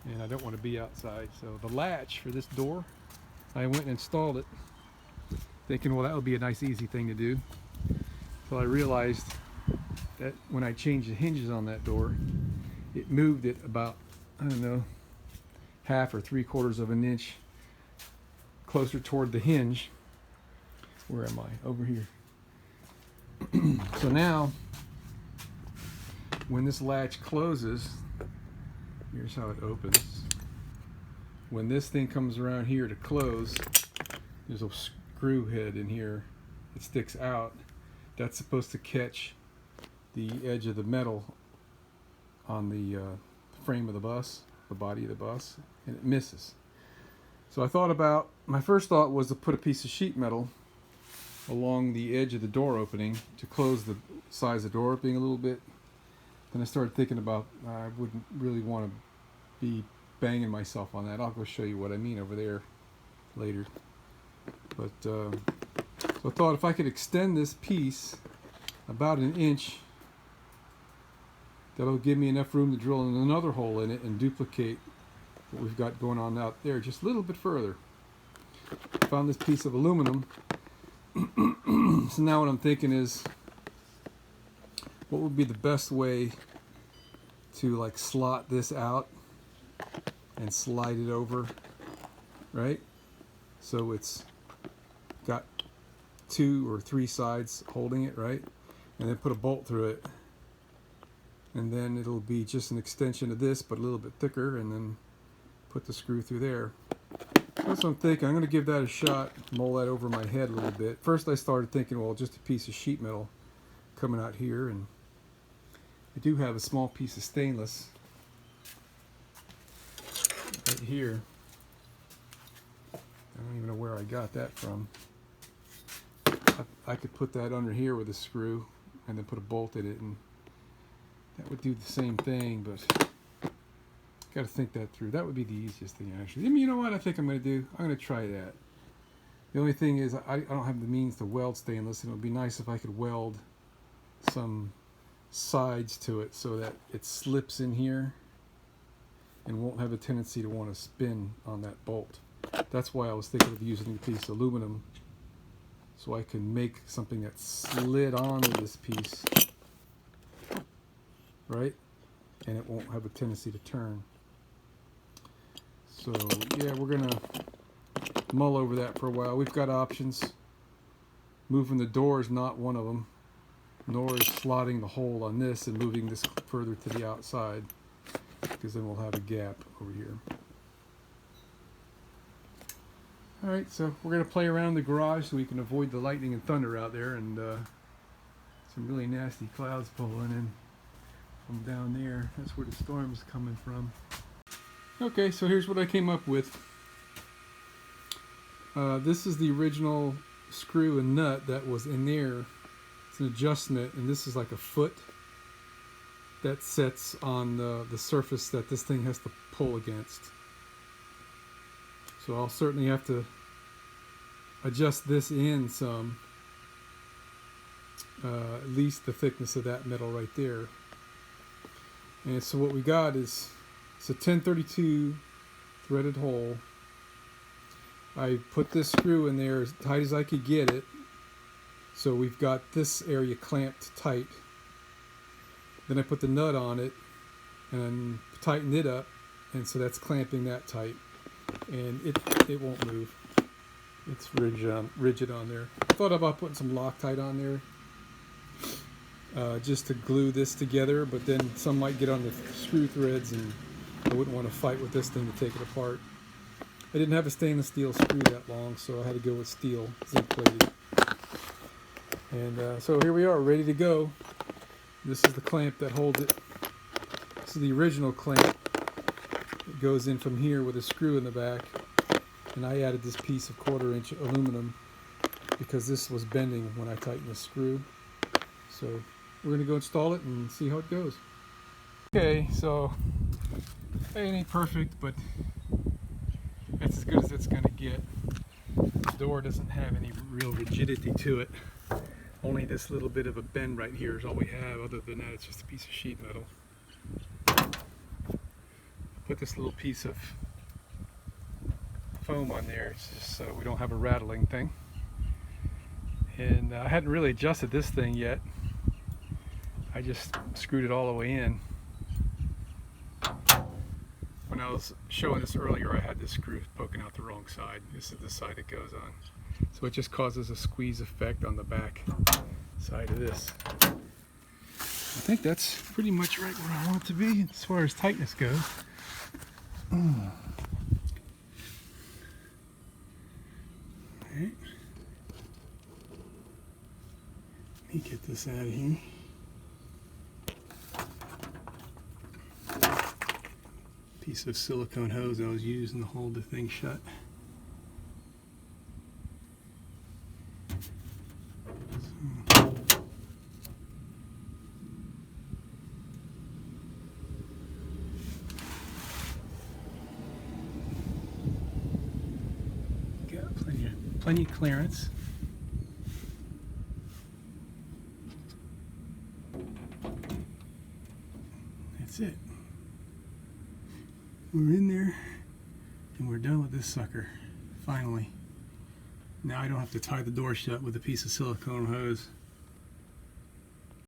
and I don't want to be outside. So the latch for this door, I went and installed it thinking, well, that would be a nice easy thing to do. So I realized that when I changed the hinges on that door, it moved it about, I don't know, half or 3/4 of an inch closer toward the hinge. Where am I? Over here. So now, when this latch closes, here's how it opens. When this thing comes around here to close, there's a screw head in here. It sticks out. That's supposed to catch the edge of the metal on the frame of the bus, the body of the bus, and it misses. So I thought about, my first thought was to put a piece of sheet metal along the edge of the door opening to close the size of the door opening a little bit. Then I started thinking about, I wouldn't really want to be banging myself on that. I'll go show you what I mean over there later. But so I thought if I could extend this piece about an inch, that'll give me enough room to drill in another hole in it and duplicate what we've got going on out there just a little bit further. Found this piece of aluminum. So now what I'm thinking is, what would be the best way to like slot this out and slide it over, right? So it's got 2 or 3 sides holding it, right? And then put a bolt through it. And then it'll be just an extension of this, but a little bit thicker, and then put the screw through there. That's what I'm thinking. I'm going to give that a shot, mull that over my head a little bit. First I started thinking, well, just a piece of sheet metal coming out here, and I do have a small piece of stainless right here. I don't even know where I got that from. I could put that under here with a screw and then put a bolt in it, and that would do the same thing, but got to think that through. That would be the easiest thing, actually. I mean, you know what I think I'm going to do? I'm going to try that. The only thing is I don't have the means to weld stainless, and it would be nice if I could weld some sides to it so that it slips in here and won't have a tendency to want to spin on that bolt. That's why I was thinking of using a piece of aluminum, so I can make something that slid onto this piece, right? And it won't have a tendency to turn. So yeah, we're gonna mull over that for a while. We've got options. Moving the door is not one of them, nor is slotting the hole on this and moving this further to the outside, because then we'll have a gap over here. Alright, so we're going to play around the garage so we can avoid the lightning and thunder out there, and some really nasty clouds pulling in from down there. That's where the storm's coming from. Okay, so here's what I came up with. This is the original screw and nut that was in there. It's an adjustment, and this is like a foot that sets on the surface that this thing has to pull against. So I'll certainly have to adjust this in some, at least the thickness of that metal right there. And so what we got is, it's a 1032 threaded hole. I put this screw in there as tight as I could get it. So we've got this area clamped tight. Then I put the nut on it and tightened it up, and so that's clamping that tight. And it won't move. It's rigid on there. I thought about putting some Loctite on there just to glue this together, but then some might get on the screw threads, and I wouldn't want to fight with this thing to take it apart. I didn't have a stainless steel screw that long, so I had to go with steel, zinc plated. And so here we are, ready to go. This is the clamp that holds it. This is the original clamp. It goes in from here with a screw in the back, and I added this piece of 1/4 inch aluminum because this was bending when I tightened the screw. So we're going to go install it and see how it goes. Okay, so it ain't perfect, but that's as good as it's going to get. The door doesn't have any real rigidity to it. Only this little bit of a bend right here is all we have. Other than that, it's just a piece of sheet metal. Put put this little piece of foam on there just so we don't have a rattling thing. And I hadn't really adjusted this thing yet. I just screwed it all the way in. When I was showing this earlier, I had this screw poking out the wrong side. This is the side it goes on. So it just causes a squeeze effect on the back side of this. I think that's pretty much right where I want it to be as far as tightness goes. Alright. Let me get this out of here. Piece of silicone hose I was using to hold the thing shut. Got plenty of clearance. That's it. We're in there and we're done with this sucker, finally. Now I don't have to tie the door shut with a piece of silicone hose.